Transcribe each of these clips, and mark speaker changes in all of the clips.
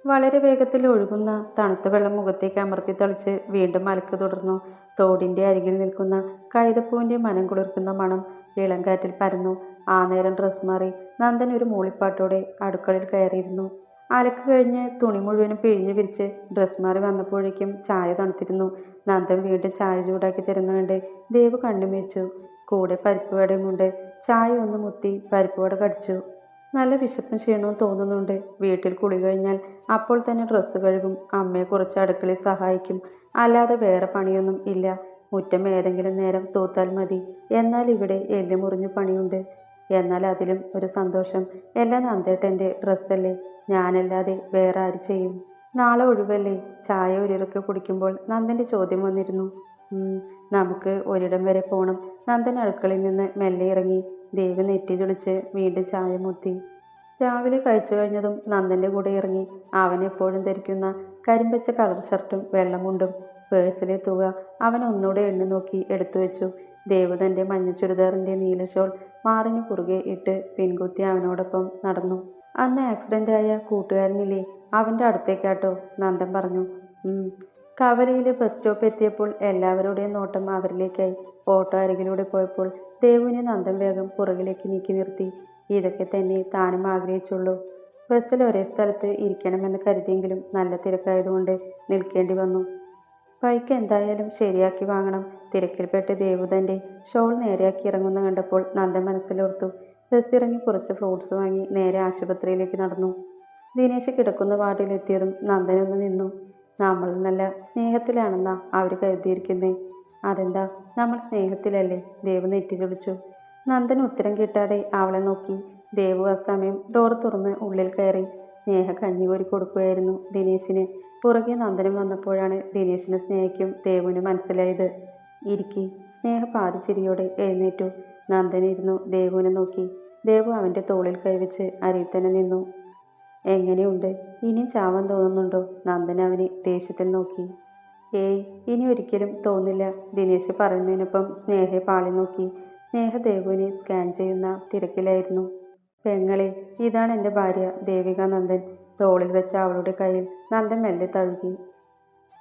Speaker 1: വളരെ വേഗത്തിൽ ഒഴുകുന്ന തണുത്ത വെള്ളം മുഖത്തേക്ക് അമർത്തി തളിച്ച് വീണ്ടും അലക്ക് തുടർന്നു. തോടിന്റെ അരികിൽ നിൽക്കുന്ന കൈതപ്പൂവിന്റെ മനം കുളിർക്കുന്ന മണം ഇളം കാറ്റിൽ പരന്നു. ആ നേരം ഡ്രസ് മാറി നന്ദൻ ഒരു മൂളിപ്പാട്ടോടെ അടുക്കളയിൽ കയറിയിരുന്നു. അലക്ക് കഴിഞ്ഞ് തുണി മുഴുവനും പിഴിഞ്ഞു വിരിച്ച് ഡ്രസ് മാറി വന്നപ്പോഴേക്കും ചായ തണുത്തിരുന്നു. നന്ദൻ വീണ്ടും ചായ ചൂടാക്കി തരുന്ന കണ്ട് ദേവ് കണ്ണുമിച്ചു. കൂടെ പരിപ്പ് വടയുമുണ്ട്. ചായ ഒന്ന് മുത്തി പരിപ്പ് വട കടിച്ചു. നല്ല വിശപ്പും ക്ഷീണവും തോന്നുന്നുണ്ട്. വീട്ടിൽ കുളി കഴിഞ്ഞാൽ അപ്പോൾ തന്നെ ഡ്രസ്സ് കഴുകും. അമ്മയെ കുറച്ച് അടുക്കളയിൽ സഹായിക്കും. അല്ലാതെ വേറെ പണിയൊന്നും ഇല്ല. മുറ്റം ഏതെങ്കിലും നേരം തൂത്താൽ മതി. എന്നാൽ ഇവിടെ എല്ല് മുറിഞ്ഞ് പണിയുണ്ട്. എന്നാൽ അതിലും ഒരു സന്തോഷം. എല്ലാം നന്ദേട്ടൻ്റെ ഡ്രസ്സല്ലേ, ഞാനല്ലാതെ വേറെ ആര് ചെയ്യും? നാളെ ഒഴിവല്ലേ? ചായ ഒരിറക്ക് കുടിക്കുമ്പോൾ നന്ദൻ്റെ ചോദ്യം വന്നിരുന്നു. നമുക്ക് ഒരിടം വരെ പോകണം. നന്ദൻ അടുക്കളയിൽ നിന്ന് മെല്ലെ ഇറങ്ങി. ദേവ് നെറ്റി ചുളിച്ച് വീണ്ടും ചായ മുത്തി. രാവിലെ കഴിച്ചു കഴിഞ്ഞതും നന്ദൻ്റെ കൂടെ ഇറങ്ങി. അവൻ എപ്പോഴും ധരിക്കുന്ന കരിമ്പച്ച കളർ ഷർട്ടും വെള്ളമുണ്ടും. പേഴ്സിലെ തുക അവൻ ഒന്നുകൂടെ എണ്ണി നോക്കി എടുത്തു വെച്ചു. ദേവ് തൻ്റെ മഞ്ഞ ചുരിദാറിൻ്റെ നീല ഷോൾ മാറിന് കുറുകെ ഇട്ട് പിൻകുത്തി അവനോടൊപ്പം നടന്നു. അന്ന് ആക്സിഡൻ്റ് ആയ കൂട്ടുകാരനില്ലേ, അവൻ്റെ അടുത്തേക്കാട്ടോ, നന്ദൻ പറഞ്ഞു. കവലയിലെ ബസ് സ്റ്റോപ്പ് എത്തിയപ്പോൾ എല്ലാവരുടെയും നോട്ടം അവരിലേക്കായി. ഓട്ടോ അരികിലൂടെ പോയപ്പോൾ ദേവുവിനെ നന്ദൻ വേഗം പുറകിലേക്ക് നീക്കി നിർത്തി. ഇതൊക്കെ തന്നെ താനും ആഗ്രഹിച്ചുള്ളൂ. ബസ്സിൽ ഒരേ സ്ഥലത്ത് ഇരിക്കണമെന്ന് കരുതിയെങ്കിലും നല്ല തിരക്കായതുകൊണ്ട് നിൽക്കേണ്ടി വന്നു. ബൈക്ക് എന്തായാലും ശരിയാക്കി വാങ്ങണം. തിരക്കിൽപ്പെട്ട് ദേവു തൻ്റെ ഷോൾ നേരെയാക്കി ഇറങ്ങുന്ന കണ്ടപ്പോൾ നന്ദൻ മനസ്സിലോർത്തു. ബസ് ഇറങ്ങി കുറച്ച് ഫ്രൂട്ട്സ് വാങ്ങി നേരെ ആശുപത്രിയിലേക്ക് നടന്നു. ദിനേശ് കിടക്കുന്ന വാർഡിലെത്തിയതും നന്ദനൊന്ന് നിന്നു. നമ്മൾ നല്ല സ്നേഹത്തിലാണെന്നാ അവർ കരുതിയിരിക്കുന്നേ. അതെന്താ, നമ്മൾ സ്നേഹത്തിലല്ലേ? ദേവ് നെറ്റി ചൊളിച്ചു. നന്ദൻ ഉത്തരം കിട്ടാതെ അവളെ നോക്കി. ദേവു ആ സമയം ഡോർ തുറന്ന് ഉള്ളിൽ കയറി. സ്നേഹ കഞ്ഞി കോരി കൊടുക്കുകയായിരുന്നു ദിനേശിന്. പുറകെ നന്ദനം വന്നപ്പോഴാണ് ദിനേശിനെ സ്നേഹിക്കും ദേവുവിന് മനസ്സിലായത്. ഇരിക്കി. സ്നേഹ പാതിച്ചിരിയോടെ എഴുന്നേറ്റു. നന്ദൻ ഇരുന്നു ദേവുവിനെ നോക്കി. ദേവു അവൻ്റെ തോളിൽ കൈവച്ച് അരിയിൽ തന്നെ നിന്നു. എങ്ങനെയുണ്ട്? ഇനിയും ചാവാൻ തോന്നുന്നുണ്ടോ? നന്ദൻ അവനെ ദേഷ്യത്തിൽ നോക്കി. ഏയ്, ഇനി ഒരിക്കലും തോന്നില്ല. ദിനേശ് പറയുന്നതിനൊപ്പം സ്നേഹയെ പാളി നോക്കി. സ്നേഹ ദേവുവിനെ സ്കാൻ ചെയ്യുന്ന തിരക്കിലായിരുന്നു. പെങ്ങളെ, ഇതാണ് എൻ്റെ ഭാര്യ ദേവിക നന്ദൻ. തോളിൽ വെച്ച അവളുടെ കയ്യിൽ നന്ദൻ മെല്ലെ തഴുകി.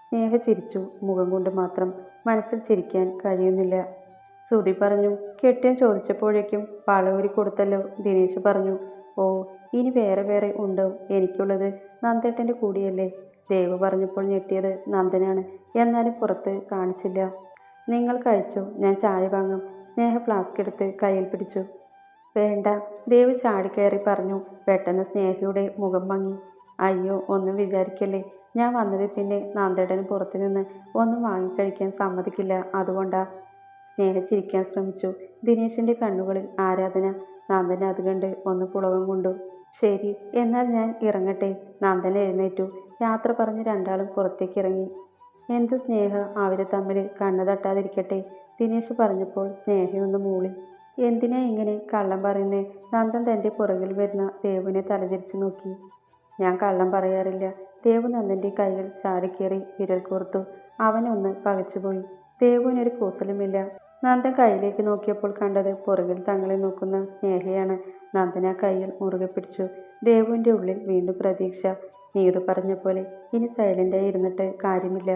Speaker 1: സ്നേഹ ചിരിച്ചു. മുഖം കൊണ്ട് മാത്രം, മനസ്സിൽ ചിരിക്കാൻ കഴിയുന്നില്ല. സുധി പറഞ്ഞു. കെട്ടിയൻ ചോദിച്ചപ്പോഴേക്കും വളയൂരി കൊടുത്തല്ലോ, ദിനേശ് പറഞ്ഞു. ഓ, ഇനി വേറെ വേറെ ഉണ്ടോ? എനിക്കുള്ളത് നന്ദേട്ടൻ്റെ കൂടിയല്ലേ? ദേവ് പറഞ്ഞപ്പോൾ ഞെട്ടിയത് നന്ദനാണ്. എന്നാലും പുറത്ത് കാണിച്ചില്ല. നിങ്ങൾ കഴിച്ചോ, ഞാൻ ചായ വാങ്ങും. സ്നേഹ ഫ്ലാസ്ക് എടുത്ത് കയ്യിൽ പിടിച്ചു. വേണ്ട, ദേവ് ചാടിക്കയറി പറഞ്ഞു. പെട്ടെന്ന് സ്നേഹയുടെ മുഖം മങ്ങി. അയ്യോ, ഒന്നും വിചാരിക്കല്ലേ. ഞാൻ വന്നതിൽ പിന്നെ നന്ദേട്ടന് പുറത്തു നിന്ന് ഒന്നും വാങ്ങിക്കഴിക്കാൻ സമ്മതിക്കില്ല. അതുകൊണ്ടാ. സ്നേഹ ചിരിക്കാൻ ശ്രമിച്ചു. ദിനേശിൻ്റെ കണ്ണുകളിൽ ആരാധന. നന്ദൻ അത് കണ്ട് ഒന്ന് പുളകം കൊണ്ടു. ശരി, എന്നാൽ ഞാൻ ഇറങ്ങട്ടെ. നന്ദൻ എഴുന്നേറ്റു. യാത്ര പറഞ്ഞ് രണ്ടാളും പുറത്തേക്ക് ഇറങ്ങി. എന്ത് സ്നേഹ, അവരെ തമ്മിൽ കണ്ണു തട്ടാതിരിക്കട്ടെ, ദിനേശ് പറഞ്ഞപ്പോൾ സ്നേഹയൊന്ന് മൂളി. എന്തിനാ ഇങ്ങനെ കള്ളം പറയുന്നേ? നന്ദൻ തൻ്റെ പുറകിൽ വരുന്ന ദേവുവിനെ തലതിരിച്ചു നോക്കി. ഞാൻ കള്ളം പറയാറില്ല. ദേവു നന്ദൻ്റെ കൈകൾ ചാടിക്കേറി വിരൽ കോർത്തു. അവനൊന്ന് പകച്ചുപോയി. ദേവുവിനൊരു കൂസലുമില്ല. നന്ദൻ കൈയിലേക്ക് നോക്കിയപ്പോൾ കണ്ടത് പുറകിൽ തങ്ങളെ നോക്കുന്ന സ്നേഹയാണ്. നന്ദൻ ആ കൈയിൽ മുറുകെ പിടിച്ചു. ദേവുവിൻ്റെ ഉള്ളിൽ വീണ്ടും പ്രതീക്ഷ. നീതു പറഞ്ഞ പോലെ ഇനി സൈലൻ്റായി ഇരുന്നിട്ട് കാര്യമില്ല.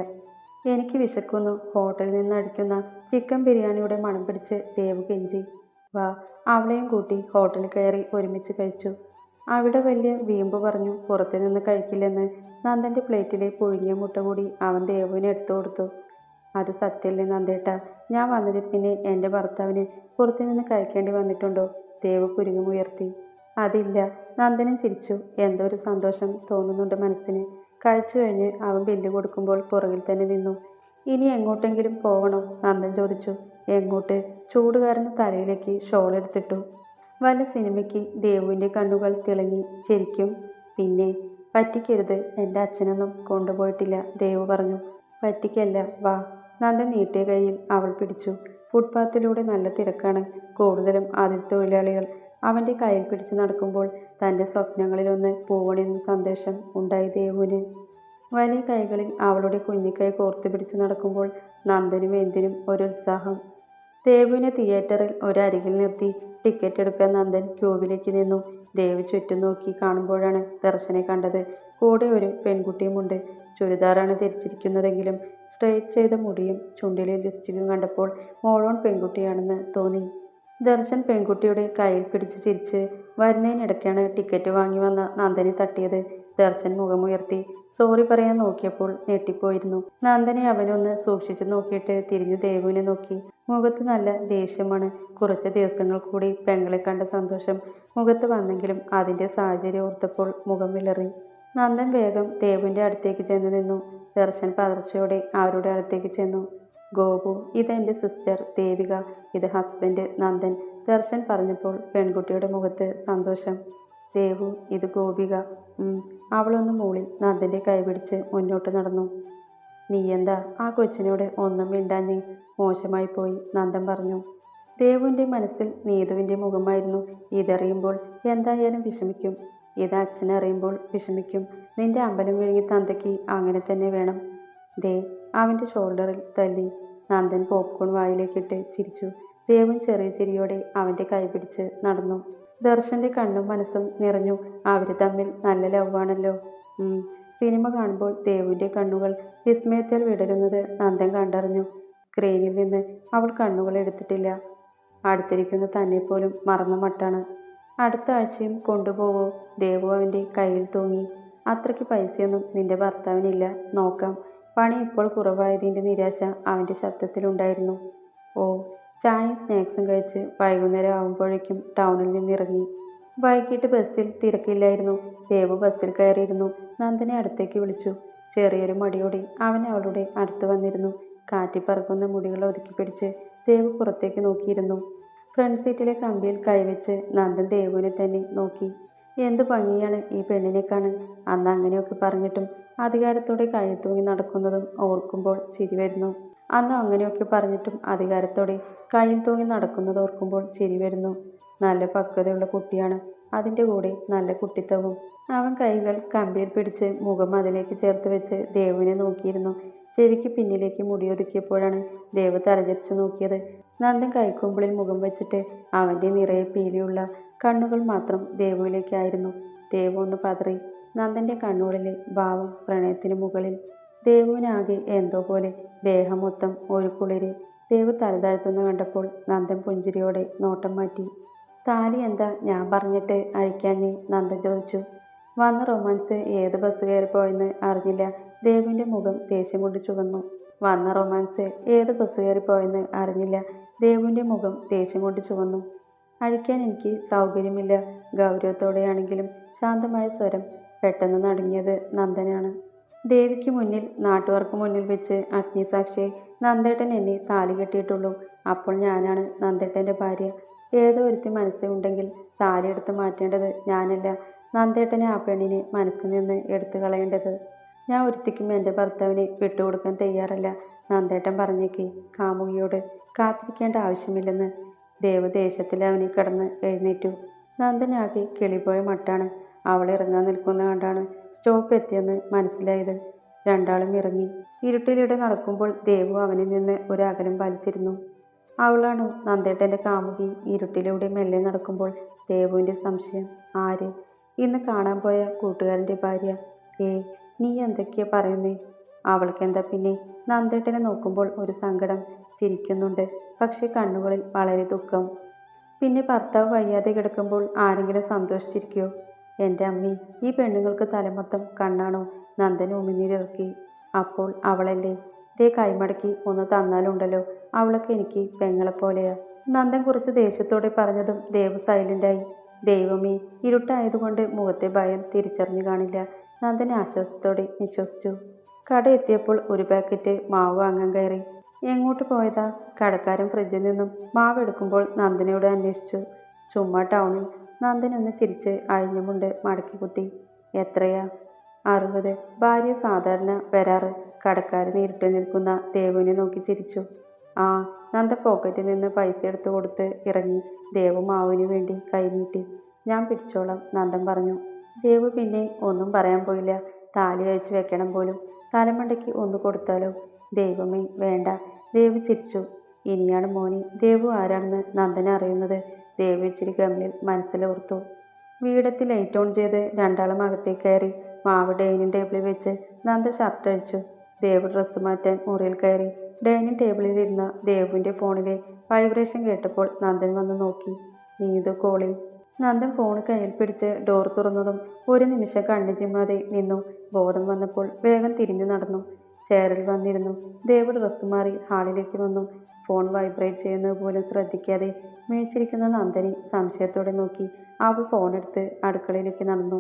Speaker 1: എനിക്ക് വിശക്കുന്നു. ഹോട്ടലിൽ നിന്ന് അടിക്കുന്ന ചിക്കൻ ബിരിയാണിയുടെ മണം പിടിച്ച് ദേവു കെഞ്ചി. വാ. അവളെയും കൂട്ടി ഹോട്ടലിൽ കയറി ഒരുമിച്ച് കഴിച്ചു. അവിടെ വലിയ വീമ്പ് പറഞ്ഞു പുറത്തു നിന്ന് കഴിക്കില്ലെന്ന്. നന്ദൻ്റെ പ്ലേറ്റിലെ പുഴുങ്ങിയ മുട്ട കൂടി അവൻ ദേവുവിന് എടുത്തു കൊടുത്തു. അത് സത്യമല്ലേ നന്ദേട്ടാ? ഞാൻ വന്നതിൽ പിന്നെ എൻ്റെ ഭർത്താവിന് പുറത്തു നിന്ന് കഴിക്കേണ്ടി വന്നിട്ടുണ്ടോ? ദേവ് പുരുങ്ങുമുയർത്തി. അതില്ല. നന്ദനും ചിരിച്ചു. എന്തോ ഒരു സന്തോഷം തോന്നുന്നുണ്ട് മനസ്സിന്. കഴിച്ചു കഴിഞ്ഞ് അവൻ ബില്ല് കൊടുക്കുമ്പോൾ പുറകിൽ തന്നെ നിന്നു. ഇനി എങ്ങോട്ടെങ്കിലും പോകണോ? നന്ദൻ ചോദിച്ചു. എങ്ങോട്ട്? ചൂടുകാരന് തലയിലേക്ക് ഷോൾ എടുത്തിട്ടു. വല്ല സിനിമയ്ക്ക്. ദേവുവിൻ്റെ കണ്ണുകൾ തിളങ്ങി. ശരിക്കും? പിന്നെ പറ്റിക്കരുത്. എൻ്റെ അച്ഛനൊന്നും കൊണ്ടുപോയിട്ടില്ല, ദേവു പറഞ്ഞു. പറ്റിക്കല്ല, വാ. നന്ദൻ നീട്ടിയ കൈയിൽ അവൾ പിടിച്ചു. ഫുട്പാത്തിലൂടെ നല്ല തിരക്കാണ്. കൂടുതലും അതിഥി തൊഴിലാളികൾ. അവൻ്റെ കയ്യിൽ പിടിച്ചു നടക്കുമ്പോൾ തൻ്റെ സ്വപ്നങ്ങളിലൊന്ന് പൂവണിയെന്ന സന്ദേശം ഉണ്ടായി ദേവുവിന്. വലിയ കൈകളിൽ അവളുടെ കുഞ്ഞിക്കൈ കോർത്തു പിടിച്ചു നടക്കുമ്പോൾ നന്ദനും എന്തിനും ഒരു ഉത്സാഹം. ദേവുവിനെ തിയേറ്ററിൽ ഒരരികിൽ നിർത്തി ടിക്കറ്റ് എടുക്കാൻ നന്ദൻ ക്യൂവിലേക്ക് നിന്നു. ദേവ് ചുറ്റും നോക്കി കാണുമ്പോഴാണ് ദർശനെ കണ്ടത്. കൂടെ ഒരു പെൺകുട്ടിയുമുണ്ട്. ചുരിദാറാണ് ധരിച്ചിരിക്കുന്നതെങ്കിലും സ്ട്രെയിറ്റ് ചെയ്ത മുടിയും ചുണ്ടിലെ ലിപ്സ്റ്റിക്കും കണ്ടപ്പോൾ മോളോൺ പെൺകുട്ടിയാണെന്ന് തോന്നി. ദർശൻ പെൺകുട്ടിയുടെ കയ്യിൽ പിടിച്ച് ചിരിച്ച് വരുന്നതിനിടയ്ക്കാണ് ടിക്കറ്റ് വാങ്ങി വന്ന നന്ദനെ തട്ടിയത്. ദർശൻ മുഖമുയർത്തി സോറി പറയാൻ നോക്കിയപ്പോൾ ഞെട്ടിപ്പോയിരുന്നു. നന്ദനെ അവനൊന്ന് സൂക്ഷിച്ചു നോക്കിയിട്ട് തിരിഞ്ഞു ദേവുവിനെ നോക്കി. മുഖത്ത് നല്ല ദേഷ്യമാണ്. കുറച്ച് ദിവസങ്ങൾ കൂടി പെങ്ങളെ കണ്ട സന്തോഷം മുഖത്ത് വന്നെങ്കിലും അതിൻ്റെ സാഹചര്യം ഓർത്തപ്പോൾ മുഖം വിളറി. നന്ദൻ വേഗം ദേവുവിൻ്റെ അടുത്തേക്ക് ചെന്ന് നിന്നു. ദർശൻ പതർച്ചയോടെ അവരുടെ അടുത്തേക്ക് ചെന്നു. ഗോപു, ഇതെൻ്റെ സിസ്റ്റർ ദേവിക, ഇത് ഹസ്ബൻഡ് നന്ദൻ. ദർശൻ പറഞ്ഞപ്പോൾ പെൺകുട്ടിയുടെ മുഖത്ത് സന്തോഷം. ദേവു, ഇത് ഗോപിക. അവളൊന്ന് മൂളി നന്ദൻ്റെ കൈപിടിച്ച് മുന്നോട്ട് നടന്നു. നീ എന്താ ആ കൊച്ചിനോട് ഒന്നും മിണ്ടാഞ്ഞ്? മോശമായി പോയി, നന്ദൻ പറഞ്ഞു. ദേവുവിൻ്റെ മനസ്സിൽ നീതുവിൻ്റെ മുഖമായിരുന്നു. ഇതറിയുമ്പോൾ എന്തായാലും വിഷമിക്കും. ഇത് അച്ഛനറിയുമ്പോൾ വിഷമിക്കും. നിന്റെ അമ്പലം വിഴുങ്ങി തന്തയ്ക്ക് അങ്ങനെ തന്നെ വേണം. ദേ, അവൻ്റെ ഷോൾഡറിൽ തല്ലി. നന്ദൻ പോപ്കോൺ വായിലേക്കിട്ട് ചിരിച്ചു. ദേവും ചെറിയ ചിരിയോടെ അവൻ്റെ കൈ പിടിച്ച് നടന്നു. ദർശൻ്റെ കണ്ണും മനസ്സും നിറഞ്ഞു. അവർ തമ്മിൽ നല്ല ലവാണല്ലോ. സിനിമ കാണുമ്പോൾ ദേവുവിൻ്റെ കണ്ണുകൾ വിസ്മയത്തിൽ വിടരുന്നത് നന്ദൻ കണ്ടറിഞ്ഞു. സ്ക്രീനിൽ നിന്ന് അവൾ കണ്ണുകൾ എടുത്തിട്ടില്ല. അടുത്തിരിക്കുന്ന തന്നെ പോലും മറന്ന മട്ടാണ്. അടുത്ത ആഴ്ചയും കൊണ്ടുപോവോ? ദേവു അവൻ്റെ കയ്യിൽ തൂങ്ങി. അത്രയ്ക്ക് പൈസയൊന്നും നിന്റെ ഭർത്താവിനില്ല, നോക്കാം. പണി ഇപ്പോൾ കുറവായതിൻ്റെ നിരാശ അവൻ്റെ ശബ്ദത്തിലുണ്ടായിരുന്നു. ഓ, ചായയും സ്നാക്സും കഴിച്ച് വൈകുന്നേരം ആകുമ്പോഴേക്കും ടൗണിൽ നിന്നിറങ്ങി. വൈകിട്ട് ബസ്സിൽ തിരക്കില്ലായിരുന്നു. ദേവു ബസ്സിൽ കയറിയിരുന്നു. നന്ദനെ അടുത്തേക്ക് വിളിച്ചു. ചെറിയൊരു മടിയോടെ അവൻ അവളുടെ അടുത്ത് വന്നിരുന്നു. കാറ്റിപ്പറക്കുന്ന മുടികൾ ഒതുക്കിപ്പിടിച്ച് ദേവു പുറത്തേക്ക് നോക്കിയിരുന്നു. ഫ്രണ്ട് സീറ്റിലെ കമ്പിയിൽ കൈവച്ച് നന്ദൻ ദേവുവിനെ തന്നെ നോക്കി. എന്തു ഭംഗിയാണ് ഈ പെണ്ണിനെ കാണാൻ. അന്ന് അങ്ങനെയൊക്കെ പറഞ്ഞിട്ടും അധികാരത്തോടെ കയ്യിൽ തൂങ്ങി നടക്കുന്നതും ഓർക്കുമ്പോൾ ചിരി വരുന്നു. അന്ന് അങ്ങനെയൊക്കെ പറഞ്ഞിട്ടും അധികാരത്തോടെ കയ്യിൽ തൂങ്ങി നടക്കുന്നത് ഓർക്കുമ്പോൾ ചിരി വരുന്നു. നല്ല പക്വതയുള്ള കുട്ടിയാണ്. അതിൻ്റെ കൂടെ നല്ല കുട്ടിത്തവും. അവൻ കൈകൾ കമ്പിയിൽ പിടിച്ച് മുഖം അതിലേക്ക് ചേർത്ത് വെച്ച് ദേവുവിനെ നോക്കിയിരുന്നു. ചെവിക്ക് പിന്നിലേക്ക് മുടിയൊതുക്കിയപ്പോഴാണ് ദേവ് തലചരിച്ചു നോക്കിയത്. നന്ദൻ കൈക്കുമ്പിളിൽ മുഖം വെച്ചിട്ട് അവൻ്റെ നിറയെ പീലിയുള്ള കണ്ണുകൾ മാത്രം ദേവുവിലേക്കായിരുന്നു. ദേവു ഒന്ന് പതറി. നന്ദൻ്റെ കണ്ണുകളിലെ ഭാവം പ്രണയത്തിന് മുകളിൽ. ദേവുവിനാകെ എന്തോ പോലെ, ദേഹം മൊത്തം ഒരു കുളിര്. ദേവു തലതാഴ്ത്തുന്ന കണ്ടപ്പോൾ നന്ദൻ പുഞ്ചിരിയോടെ നോട്ടം മാറ്റി. താലി എന്താ ഞാൻ പറഞ്ഞിട്ട് അഴിക്കാഞ്ഞ്? നന്ദൻ ചോദിച്ചു. വന്ന റൊമാൻസ് ഏത് ബസ് കയറിപ്പോയെന്ന് അറിഞ്ഞില്ല. ദേവിൻ്റെ മുഖം ദേഷ്യം കൊണ്ട് ചുവന്നു. വന്ന റൊമാൻസ് ഏത് ബസ് കയറിപ്പോയെന്ന് അറിഞ്ഞില്ല. ദേവുവിൻ്റെ മുഖം ദേഷ്യം കൊണ്ട് ചുവന്നു. അഴിക്കാൻ എനിക്ക് സൗകര്യമില്ല. ഗൗരവത്തോടെയാണെങ്കിലും ശാന്തമായ സ്വരം. പെട്ടെന്ന് നടുങ്ങിയത് നന്ദനാണ്. ദേവിക്ക് മുന്നിൽ, നാട്ടുകാർക്ക് മുന്നിൽ വെച്ച് അഗ്നിസാക്ഷിയെ നന്ദേട്ടൻ എന്നെ താലി കെട്ടിയിട്ടുള്ളൂ. അപ്പോൾ ഞാനാണ് നന്ദേട്ടൻ്റെ ഭാര്യ. ഏതോ ഒരുത്തി മനസ്സിലുണ്ടെങ്കിൽ താലി എടുത്ത് മാറ്റേണ്ടത് ഞാനല്ല, നന്ദേട്ടനെ ആ പെണ്ണിനെ മനസ്സിൽ നിന്ന് എടുത്തു കളയേണ്ടത്. ഞാൻ ഒരുത്തിക്കും എൻ്റെ ഭർത്താവിനെ വിട്ടുകൊടുക്കാൻ തയ്യാറല്ല. നന്ദേട്ടൻ പറഞ്ഞേക്ക് കാമുകിയോട് കാത്തിരിക്കേണ്ട ആവശ്യമില്ലെന്ന്. ദേവ് ദേഷ്യത്തിൽ അവനെ കിടന്ന് എഴുന്നേറ്റു. നന്ദനാകെ കിളിപോയ മട്ടാണ്. അവൾ ഇറങ്ങാൻ നിൽക്കുന്ന കണ്ടാണ് സ്റ്റോപ്പ് എത്തിയെന്ന് മനസ്സിലായത്. രണ്ടാളും ഇറങ്ങി. ഇരുട്ടിലൂടെ നടക്കുമ്പോൾ ദേവു അവനിൽ നിന്ന് ഒരു അകലം പാലിച്ചിരുന്നു. അവളാണോ നന്ദേട്ടൻ്റെ കാമുകി? ഇരുട്ടിലൂടെ മെല്ലെ നടക്കുമ്പോൾ ദേവുവിൻ്റെ സംശയം. ആര്? ഇന്ന് കാണാൻ പോയ കൂട്ടുകാരൻ്റെ ഭാര്യ. നീ എന്തൊക്കെയാ പറയുന്നേ? അവൾക്കെന്താ പിന്നെ? നന്ദേട്ടനെ നോക്കുമ്പോൾ ഒരു സങ്കടം. ചിരിക്കുന്നുണ്ട്, പക്ഷേ കണ്ണുകളിൽ വളരെ ദുഃഖം. പിന്നെ ഭർത്താവ് വയ്യാതെ കിടക്കുമ്പോൾ ആരെങ്കിലും സന്തോഷിച്ചിരിക്കുമോ? എൻ്റെ അമ്മി, ഈ പെണ്ണുങ്ങൾക്ക് തലമൊത്തം കണ്ണാണോ? നന്ദൻ ഉമിനീരിറക്കി. അപ്പോൾ അവളല്ലേ? ദേ കൈമടക്കി ഒന്ന് തന്നാലുണ്ടല്ലോ, അവളൊക്കെ എനിക്ക് പെങ്ങളെപ്പോലെയാ. നന്ദൻ കുറച്ച് ദേഷ്യത്തോടെ പറഞ്ഞതും ദേവു സൈലൻ്റായി. ദൈവമേ, ഇരുട്ടായതുകൊണ്ട് മുഖത്തെ ഭയം തിരിച്ചറിഞ്ഞു കാണില്ല. നന്ദൻ ആശ്വാസത്തോടെ വിശ്വസിച്ചു. കട എത്തിയപ്പോൾ ഒരു പാക്കറ്റ് മാവ് വാങ്ങാൻ കയറി. എങ്ങോട്ട് പോയതാ? കടക്കാരൻ ഫ്രിഡ്ജിൽ നിന്നും മാവ് എടുക്കുമ്പോൾ നന്ദനയോട് അന്വേഷിച്ചു. ചുമ്മാ ടൗണിൽ. നന്ദനൊന്ന് ചിരിച്ച് അഴിഞ്ഞുമുണ്ട് മടക്കി കുത്തി. എത്രയാ? 60. ഭാര്യ സാധാരണ വരാറ്. കടക്കാരൻ ഇരുട്ടിൽ നിൽക്കുന്ന ദേവുവിനെ നോക്കി ചിരിച്ചു. ആ. നന്ദ പോക്കറ്റിൽ നിന്ന് പൈസ എടുത്തു കൊടുത്ത് ഇറങ്ങി. ദേവു മാവിനു വേണ്ടി കൈനീട്ടി. ഞാൻ പിടിച്ചോളാം, നന്ദൻ പറഞ്ഞു. ദേവു പിന്നെ ഒന്നും പറയാൻ പോയില്ല. താലി അഴിച്ചു വെക്കണം പോലും. തലമണ്ടയ്ക്ക് ഒന്ന് കൊടുത്താലോ? ദൈവമേ, വേണ്ട. ദേവു ചിരിച്ചു. ഇനിയാണ് മോനെ ദേവു ആരാണെന്ന് നന്ദനെ അറിയുന്നത്. ദേവു ഇച്ചിരി ഗമ്മിൽ മനസ്സിലോർത്തു. വീടെത്തി ലൈറ്റ് ഓൺ ചെയ്ത് രണ്ടാളും അകത്തേക്ക് കയറി. മാവ് ഡൈനിങ് ടേബിളിൽ വെച്ച് നന്ദ ഷർട്ട് അഴിച്ചു. ദേവ് ഡ്രസ്സ് മാറ്റാൻ മുറിയിൽ കയറി. ഡൈനിങ് ടേബിളിൽ ഇരുന്ന ദേവുവിൻ്റെ ഫോണിലെ വൈബ്രേഷൻ കേട്ടപ്പോൾ നന്ദൻ വന്ന് നോക്കി. നീതു കോളിൽ. നന്ദൻ ഫോൺ കയ്യിൽ പിടിച്ച് ഡോർ തുറന്നതും ഒരു നിമിഷം കണ്ണു ചിമ്മാതെ നിന്നു. ബോധം വന്നപ്പോൾ വേഗം തിരിഞ്ഞു നടന്നു. ചെയറിൽ വന്നിരുന്നു. ദേവ് ഡ്രസ്സ് മാറി ഹാളിലേക്ക് വന്നു. ഫോൺ വൈബ്രേറ്റ് ചെയ്യുന്നത് പോലും ശ്രദ്ധിക്കാതെ മേച്ചിരിക്കുന്ന നന്ദനെ സംശയത്തോടെ നോക്കി. അവൾ ഫോണെടുത്ത് അടുക്കളയിലേക്ക് നടന്നു.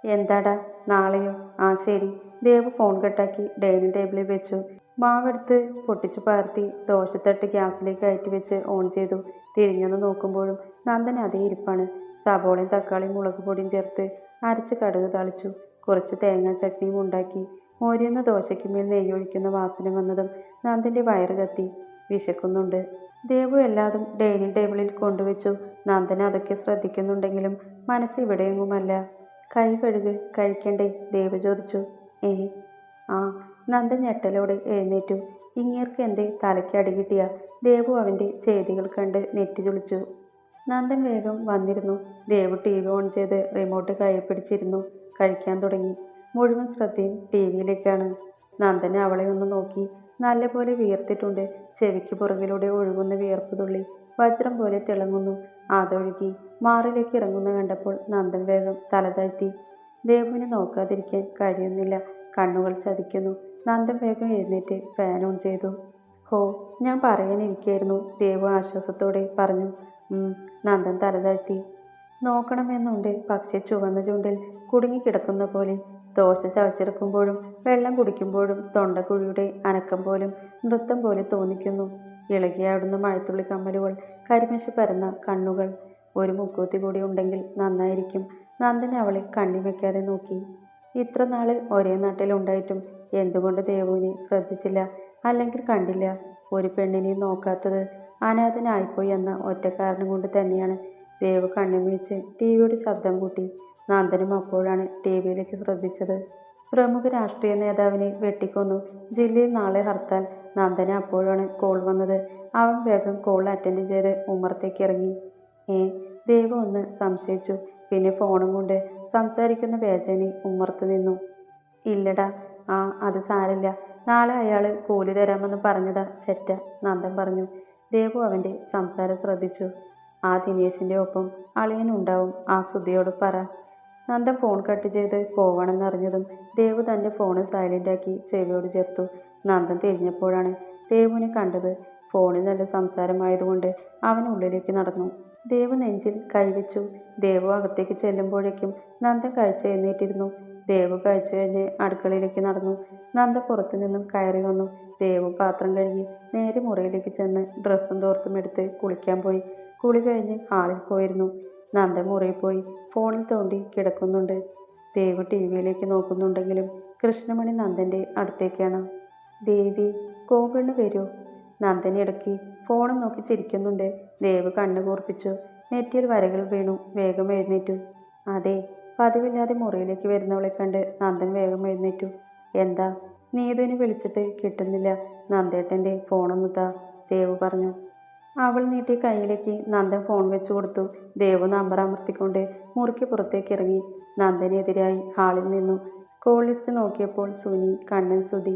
Speaker 1: എന്താടാ, നാളെയോ? ആ ശരി. ദേവ് ഫോൺ കട്ടാക്കി ഡൈനിങ് ടേബിളിൽ വെച്ചു. മാവെടുത്ത് പൊട്ടിച്ചു പകർത്തി ദോശത്തട്ട് ഗ്യാസിലേക്ക് കയറ്റി വെച്ച് ഓൺ ചെയ്തു. തിരിഞ്ഞൊന്ന് നോക്കുമ്പോഴും നന്ദൻ അതേ ഇരിപ്പാണ്. സബോളയും തക്കാളിയും മുളക് പൊടിയും ചേർത്ത് അരച്ച് കടുക് തളിച്ചു. കുറച്ച് തേങ്ങാ ചട്നിയും ഉണ്ടാക്കി. മോരിയുന്ന ദോശയ്ക്ക് മേൽ നെയ്യൊഴിക്കുന്ന വാസന വന്നതും നന്ദൻ്റെ വയറ് കത്തി. വിശക്കുന്നുണ്ട്. ദേവു എല്ലാതും ഡൈനിങ് ടേബിളിൽ കൊണ്ടുവച്ചു. നന്ദൻ അതൊക്കെ ശ്രദ്ധിക്കുന്നുണ്ടെങ്കിലും മനസ്സ് ഇവിടെയെങ്ങുമല്ല. കൈ കഴുക്, കഴിക്കണ്ടേ? ദേവ് ചോദിച്ചു. ആ. നന്ദൻ ഞെട്ടലോടെ എഴുന്നേറ്റു. ഇങ്ങേർക്ക് എന്തേ തലയ്ക്ക് അടികിട്ടിയ? ദേവു അവൻ്റെ ചെയ്തികൾ കണ്ട് നെറ്റി ചുളിച്ചു. നന്ദൻ വേഗം വന്നിരുന്നു. ദേവു ടി വി ഓൺ ചെയ്ത് റിമോട്ട് കയ്യിൽ പിടിച്ചിരുന്നു. കഴിക്കാൻ തുടങ്ങി. മുഴുവൻ ശ്രദ്ധയും ടി വിയിലേക്കാണ്. നന്ദൻ അവളെ ഒന്ന് നോക്കി. നല്ലപോലെ വിയർത്തിട്ടുണ്ട്. ചെവിക്ക് പുറകിലൂടെ ഒഴുകുന്ന വിയർപ്പ് തുള്ളി വജ്രം പോലെ തിളങ്ങുന്നു. അതൊഴുകി മാറിലേക്ക് ഇറങ്ങുന്ന കണ്ടപ്പോൾ നന്ദൻ വേഗം തല താഴ്ത്തി. ദേവുവിനെ നോക്കാതിരിക്കാൻ കഴിയുന്നില്ല. കണ്ണുകൾ ചതിക്കുന്നു. നന്ദൻ വേഗം എഴുന്നേറ്റ് ഫാൻ ഓൺ ചെയ്തു. ഹോ, ഞാൻ പറയാനിരിക്കായിരുന്നു, ദേവു ആശ്വാസത്തോടെ പറഞ്ഞു. നന്ദൻ തല താഴ്ത്തി. നോക്കണമെന്നുണ്ട്, പക്ഷെ ചുവന്ന ചുണ്ടിൽ കുടുങ്ങിക്കിടക്കുന്ന പോലെ. ദോശ ചവച്ചെടുക്കുമ്പോഴും വെള്ളം കുടിക്കുമ്പോഴും തൊണ്ടക്കുഴിയുടെ അനക്കം പോലും നൃത്തം പോലെ തോന്നിക്കുന്നു. ഇളകിയാടുന്ന മഴത്തുള്ളി കമ്മലുകൾ, കരിമശി പരന്ന കണ്ണുകൾ. ഒരു മുക്കൂത്തി കൂടി ഉണ്ടെങ്കിൽ നന്നായിരിക്കും. നന്ദൻ അവളെ കണ്ണി വയ്ക്കാതെ നോക്കി. ഇത്ര നാള് ഒരേ നാട്ടിലുണ്ടായിട്ടും എന്തുകൊണ്ട് ദേവുവിനെ ശ്രദ്ധിച്ചില്ല, അല്ലെങ്കിൽ കണ്ടില്ല? ഒരു പെണ്ണിനെയും നോക്കാത്തത് അനാഥനായിപ്പോയി എന്ന ഒറ്റ കാരണം കൊണ്ട് തന്നെയാണ്. ദേവു കണ്ണുമിഴിച്ച് ടി വിയുടെ ശബ്ദം കൂട്ടി. നന്ദനും അപ്പോഴാണ് ടി വിയിലേക്ക് ശ്രദ്ധിച്ചത്. പ്രമുഖ രാഷ്ട്രീയ നേതാവിനെ വെട്ടിക്കൊന്നു. ജില്ലയിൽ നാളെ ഹർത്താൽ. നന്ദന് അപ്പോഴാണ് കോൾ വന്നത്. അവൻ വേഗം കോൾ അറ്റൻഡ് ചെയ്ത് ഉമ്മറത്തേക്ക് ഇറങ്ങി. ദേവു ഒന്ന് സംശയിച്ചു. പിന്നെ ഫോണും കൊണ്ട് സംസാരിക്കുന്ന വേചനെ ഉമ്മർത്ത് നിന്നു. ഇല്ലടാ, അത് സാരില്ല. നാളെ അയാൾ കൂലി തരാമെന്ന് പറഞ്ഞതാ ചെറ്റ, നന്ദൻ പറഞ്ഞു. ദേവു അവൻ്റെ സംസാരം ശ്രദ്ധിച്ചു. ആ ദിനേശിൻ്റെ ഒപ്പം അളിയനുണ്ടാവും, ആ സുധിയോട് പറ. നന്ദൻ ഫോൺ കട്ട് ചെയ്ത് പോവണമെന്നറിഞ്ഞതും ദേവു തൻ്റെ ഫോണ് സൈലൻ്റാക്കി ചെവിയോട് ചേർത്തു. നന്ദൻ തിരിഞ്ഞപ്പോഴാണ് ദേവുവിനെ കണ്ടത്. ഫോണിൽ നല്ല സംസാരമായതുകൊണ്ട് അവൻ ഉള്ളിലേക്ക് നടന്നു. ദേവു നെഞ്ചിൽ കൈവച്ചു. ദേവു അകത്തേക്ക് ചെല്ലുമ്പോഴേക്കും നന്ദൻ കഴിച്ച് എഴുന്നേറ്റിരുന്നു. ദേവു കഴിച്ചു കഴിഞ്ഞ് അടുക്കളയിലേക്ക് നടന്നു. നന്ദൻ പുറത്തു നിന്നും കയറി വന്നു. ദേവു പാത്രം കഴുകി നേരെ മുറിയിലേക്ക് ചെന്ന് ഡ്രസ്സും തോർത്തും എടുത്ത് കുളിക്കാൻ പോയി. കുളി കഴിഞ്ഞ് ഹാളിൽ പോയിരുന്നു. നന്ദൻ മുറിയിൽ പോയി ഫോണിൽ തോണ്ടി കിടക്കുന്നുണ്ട്. ദേവു ടി വിയിലേക്ക് നോക്കുന്നുണ്ടെങ്കിലും കൃഷ്ണമണി നന്ദൻ്റെ അടുത്തേക്കാണ്. ദേവി, കോങ്കണ്ണ് വരൂ. നന്ദൻ ഇടയ്ക്ക് ഫോണും നോക്കി ചിരിക്കുന്നുണ്ട്. ദേവു കണ്ണു കൂർപ്പിച്ചു. നെറ്റിയിൽ വരകൾ വീണു. വേഗം എഴുന്നേറ്റു. അതെ. പതിവില്ലാതെ മുറിയിലേക്ക് വരുന്നവളെ കണ്ട് നന്ദൻ വേഗം എഴുന്നേറ്റു. എന്താ? നീതുവിനെ വിളിച്ചിട്ട് കിട്ടുന്നില്ല. നന്ദേട്ടൻ്റെ ഫോണൊന്നു താ, ദേവു പറഞ്ഞു. അവൾ നീട്ടിയ കയ്യിലേക്ക് നന്ദൻ ഫോൺ വെച്ചു കൊടുത്തു. ദേവു നമ്പർ അമർത്തിക്കൊണ്ട് മുറിക്ക് പുറത്തേക്ക് ഇറങ്ങി. നന്ദനെതിരായി ഹാളിൽ നിന്നു. കോൾ ലിസ്റ്റ് നോക്കിയപ്പോൾ സുനി, കണ്ണൻ, സുധി,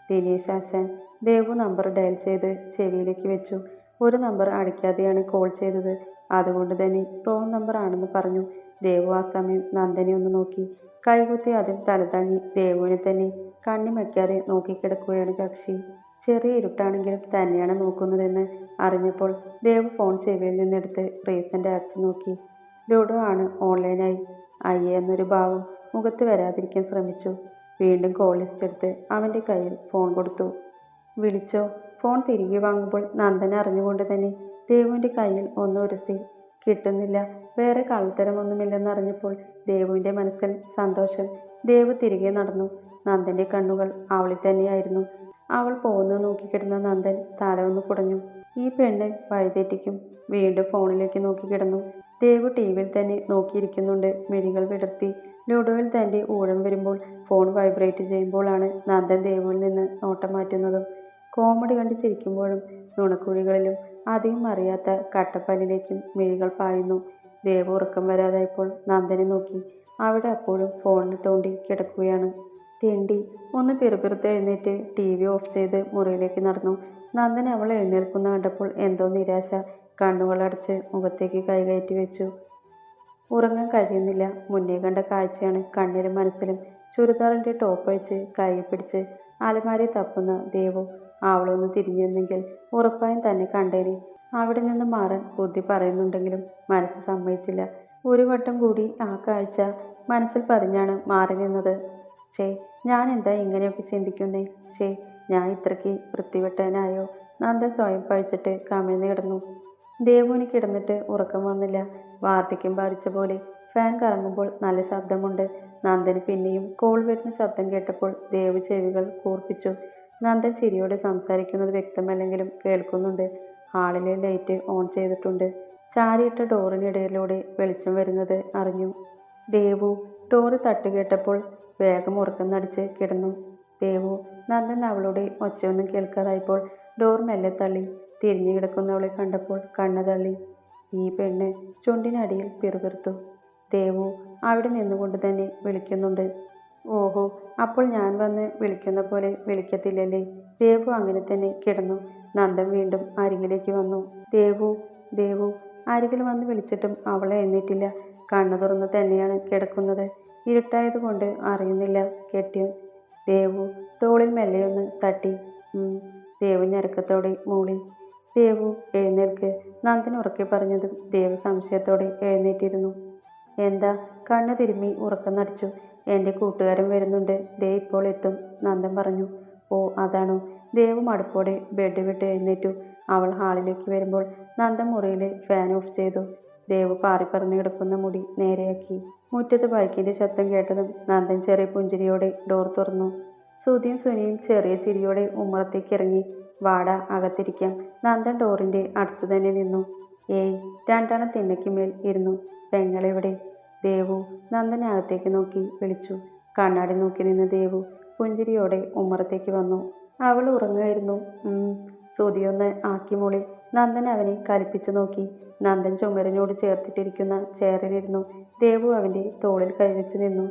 Speaker 1: ദിനേശ് ആശാൻ. ദേവു നമ്പർ ഡയൽ ചെയ്ത് ചെവിയിലേക്ക് വെച്ചു. ഒരു നമ്പർ അടിക്കാതെയാണ് കോൾ ചെയ്തത്. അതുകൊണ്ട് തന്നെ റോങ് നമ്പർ ആണെന്ന് പറഞ്ഞു. ദേവു ആ സമയം നന്ദനെ ഒന്ന് നോക്കി. കൈകുത്തി അതിൽ തലതാങ്ങി ദേവുവിനെ തന്നെ കണ്ണി വയ്ക്കാതെ നോക്കിക്കിടക്കുകയാണ് കക്ഷി. ചെറിയ ഇരുട്ടാണെങ്കിലും തന്നെയാണ് നോക്കുന്നതെന്ന് അറിഞ്ഞപ്പോൾ ദേവു ഫോൺ ചെവിയിൽ നിന്നെടുത്ത് റീസെൻ്റ് ആപ്സ് നോക്കി. ലൂഡോ ആണ് ഓൺലൈനായി. അയ്യേ എന്നൊരു ഭാവം മുഖത്ത് വരാതിരിക്കാൻ ശ്രമിച്ചു. വീണ്ടും കോൾ ലിസ്റ്റ് എടുത്ത് അവൻ്റെ കയ്യിൽ ഫോൺ കൊടുത്തു. വിളിച്ചോ? ഫോൺ തിരികെ വാങ്ങുമ്പോൾ നന്ദൻ അറിഞ്ഞുകൊണ്ട് തന്നെ ദേവുവിൻ്റെ കയ്യിൽ ഒന്നുരസി. കിട്ടുന്നില്ല. വേറെ കള്ളത്തരമൊന്നുമില്ലെന്നറിഞ്ഞപ്പോൾ ദേവുവിൻ്റെ മനസ്സിൽ സന്തോഷം. ദേവു തിരികെ നടന്നു. നന്ദൻ്റെ കണ്ണുകൾ അവളിൽ തന്നെയായിരുന്നു. അവൾ പോകുന്നത് നോക്കിക്കിടന്ന നന്ദൻ തല ഒന്ന് കുടഞ്ഞു. ഈ പെണ്ണ് വഴിതെറ്റിക്കും. വീണ്ടും ഫോണിലേക്ക് നോക്കിക്കിടന്നു. ദേവു ടി വിയിൽ തന്നെ നോക്കിയിരിക്കുന്നുണ്ട്. മിഴികൾ വിടർത്തി. ലൂഡോയിൽ തൻ്റെ ഊഴം വരുമ്പോൾ ഫോൺ വൈബ്രേറ്റ് ചെയ്യുമ്പോഴാണ് നന്ദൻ ദേവുവിൽ നിന്ന് നോട്ടം മാറ്റുന്നതും. കോമഡി കണ്ട് ചിരിക്കുമ്പോഴും നുണക്കുഴികളിലും അധികം അറിയാത്ത കട്ടപ്പല്ലിലേക്കും മിഴികൾ പായുന്നു. ദേവു ഉറക്കം വരാതായപ്പോൾ നന്ദനെ നോക്കി. അവിടെ അപ്പോഴും ഫോണിൽ തോണ്ടി കിടക്കുകയാണ്. തെണ്ടി ഒന്ന് പിറുപിറുത്ത് എഴുന്നേറ്റ് ടി വി ഓഫ് ചെയ്ത് മുറിയിലേക്ക് നടന്നു. നന്ദൻ അവൾ എഴുന്നേൽക്കുന്ന കണ്ടപ്പോൾ എന്തോ നിരാശ. കണ്ണുകളടച്ച് മുഖത്തേക്ക് കൈകയറ്റി വെച്ചു. ഉറങ്ങാൻ കഴിയുന്നില്ല. മുന്നേ കണ്ട കാഴ്ചയാണ് കണ്ണിലും മനസ്സിലും. ചുരിദാറിൻ്റെ ടോപ്പ് അഴിച്ച് കൈ പിടിച്ച് അലമാരി തപ്പുന്ന ദേവു. അവളൊന്ന് തിരിഞ്ഞെന്നെങ്കിൽ ഉറപ്പായും തന്നെ കണ്ടേനെ. അവിടെ നിന്ന് മാറാൻ ബുദ്ധി പറയുന്നുണ്ടെങ്കിലും മനസ്സ് സമ്മതിച്ചില്ല. ഒരു വട്ടം കൂടി ആ കാഴ്ച മനസ്സിൽ പതിഞ്ഞാണ് മാറി നിന്നത്. ഛേ, ഞാൻ എന്താ ഇങ്ങനെയൊക്കെ ചിന്തിക്കുന്നേ? ഛേ, ഞാൻ ഇത്രയ്ക്ക് വൃത്തിവെട്ടാനായോ? നന്ദൻ സ്വയം പഴിച്ചിട്ട് കമിഴ്ന്ന് കിടന്നു. ദേവുവിന് കിടന്നിട്ട് ഉറക്കം വന്നില്ല. വാർദ്ധക്യം ബാധിച്ച പോലെ. ഫാൻ കറങ്ങുമ്പോൾ നല്ല ശബ്ദമുണ്ട്. നന്ദന് പിന്നെയും കോൾ വരുന്ന ശബ്ദം കേട്ടപ്പോൾ ദേവു ചെവികൾ കൂർപ്പിച്ചു. നന്ദൻ ചിരിയോടെ സംസാരിക്കുന്നത് വ്യക്തമല്ലെങ്കിലും കേൾക്കുന്നുണ്ട്. ഹാളിലെ ലൈറ്റ് ഓൺ ചെയ്തിട്ടുണ്ട്. ചാരിയിട്ട ഡോറിനിടയിലൂടെ വെളിച്ചം വരുന്നത് അറിഞ്ഞു. ദേവു. ഡോറ് തട്ടുകേട്ടപ്പോൾ വേഗം ഉറക്കം നടിച്ച് കിടന്നു. ദേവു. നന്ദൻ അവളുടെ ഒച്ചയൊന്നും കേൾക്കാതായപ്പോൾ ഡോർ മെല്ലെ തള്ളി. തിരിഞ്ഞു കിടക്കുന്നവളെ കണ്ടപ്പോൾ കണ്ണു തള്ളി. ഈ പെണ്ണ് ചുണ്ടിനടിയിൽ പിറുപിറുത്തു. ദേവു അവിടെ നിന്നുകൊണ്ട് തന്നെ വിളിക്കുന്നുണ്ട്. ഓഹോ, അപ്പോൾ ഞാൻ വന്ന് വിളിക്കുന്ന പോലെ വിളിക്കത്തില്ലല്ലേ? ദേവു അങ്ങനെ തന്നെ കിടന്നു. നന്ദൻ വീണ്ടും അരികിലേക്ക് വന്നു. ദേവു. ദേവു അരികിൽ വന്ന് വിളിച്ചിട്ടും അവൾ എഴുന്നേറ്റില്ല. കണ്ണു തുറന്ന് തന്നെയാണ് കിടക്കുന്നത്. ഇരുട്ടായതുകൊണ്ട് അറിയുന്നില്ല കെട്ടിയൻ. ദേവു തോളിൽ മെല്ലെയൊന്ന് തട്ടി. ദേവു ഞരക്കത്തോടെ മൂളി. ദേവു എഴുന്നേൽക്ക്. നന്ദൻ ഉറക്കെ പറഞ്ഞതും ദേവു സംശയത്തോടെ എഴുന്നേറ്റിരുന്നു. എന്താ? കണ്ണു തിരുമ്മി ഉറക്കം നടിച്ചു. എൻ്റെ കൂട്ടുകാരൻ വരുന്നുണ്ട്, ദേ ഇപ്പോൾ എത്തും, നന്ദൻ പറഞ്ഞു. ഓ അതാണോ? ദേവു മടുപ്പോടെ ബെഡ് വിട്ട് എഴുന്നേറ്റു. അവൾ ഹാളിലേക്ക് വരുമ്പോൾ നന്ദൻ മുറിയിലെ ഫാൻ ഓഫ് ചെയ്തു. ദേവു പാറിപ്പറന്ന് കിടക്കുന്ന മുടി നേരെയാക്കി. മുറ്റത്ത് ബൈക്കിൻ്റെ ശബ്ദം കേട്ടതും നന്ദൻ ചെറിയ പുഞ്ചിരിയോടെ ഡോർ തുറന്നു. സുധിയും സുനിയും ചെറിയ ചിരിയോടെ ഉമ്മറത്തേക്ക് ഇറങ്ങി. വാട, അകത്തിരിക്കാം. നന്ദൻ ഡോറിൻ്റെ അടുത്തു തന്നെ നിന്നു. ഏയ്. രണ്ടാളും തിണ്ണയ്ക്കുമേൽ ഇരുന്നു. പെങ്ങളെവിടെ? ദേവു നന്ദനെ അകത്തേക്ക് നോക്കി വിളിച്ചു. കണ്ണാടി നോക്കി നിന്ന ദേവു പുഞ്ചിരിയോടെ ഉമ്മറത്തേക്ക് വന്നു. അവൾ ഉറങ്ങുമായിരുന്നു. സുധിയൊന്ന് ആക്കി മോളി. നന്ദൻ അവനെ കലിപ്പിച്ചു നോക്കി. നന്ദൻ ചുമരിനോട് ചേർത്തിട്ടിരിക്കുന്ന ചെയറിലിരുന്നു. ദേവു അവൻ്റെ തോളിൽ കൈവച്ച് നിന്നു.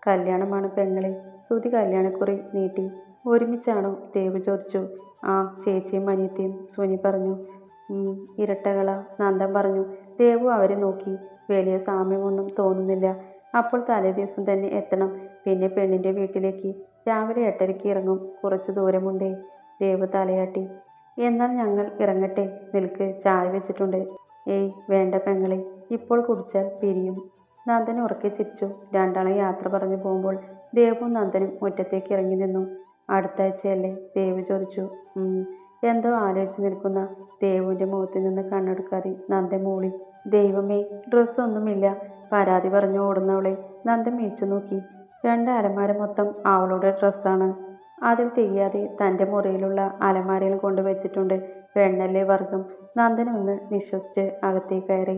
Speaker 1: കല്യാണമാണ് പെങ്ങളെ. സുധി കല്യാണക്കുറി നീട്ടി. ഒരുമിച്ചാണോ? ദേവു ചോദിച്ചു. ആ, ചേച്ചിയും അനിയത്തിയും, സുനി പറഞ്ഞു. ഇരട്ടകളാ, നന്ദൻ പറഞ്ഞു. ദേവു അവരെ നോക്കി. വലിയ സാമ്യമൊന്നും തോന്നുന്നില്ല. അപ്പോൾ തലേ ദിവസം തന്നെ എത്തണം. പിന്നെ പെണ്ണിൻ്റെ വീട്ടിലേക്ക് രാവിലെ 8:30 ഇറങ്ങും. കുറച്ച് ദൂരമുണ്ടേ. ദേവു തലയാട്ടി. എന്നാൽ ഞങ്ങൾ ഇറങ്ങട്ടെ? നിൽക്ക്, ചായ വെച്ചിട്ടുണ്ട്. ഏയ് വേണ്ട പെങ്ങളെ, ഇപ്പോൾ കുടിച്ചാൽ പിരിയും. നന്ദൻ ഉറക്കെ ചിരിച്ചു. രണ്ടാളും യാത്ര പറഞ്ഞു പോകുമ്പോൾ ദേവും നന്ദനും മുറ്റത്തേക്ക് ഇറങ്ങി നിന്നു. അടുത്ത ആഴ്ചയല്ലേ? ദേവു ചോദിച്ചു. എന്തോ ആലോചിച്ച് നിൽക്കുന്ന ദേവുവിൻ്റെ മുഖത്ത് നിന്ന് കണ്ണെടുക്കാതെ നന്ദൻ മൂളി. ദൈവമേ, ഡ്രസ്സൊന്നുമില്ല. പരാതി പറഞ്ഞു ഓടുന്നവളെ നന്ദൻ മീച്ചു നോക്കി. 2 അലമാര മൊത്തം അവളുടെ ഡ്രസ്സാണ്. അതിൽ തികയാതെ തൻ്റെ മുറിയിലുള്ള അലമാരയിൽ കൊണ്ടുവച്ചിട്ടുണ്ട്. പെണ്ണല്ലേ വർഗം. നന്ദൻ ഒന്ന് നിശ്വസിച്ച് അകത്തേക്ക് കയറി.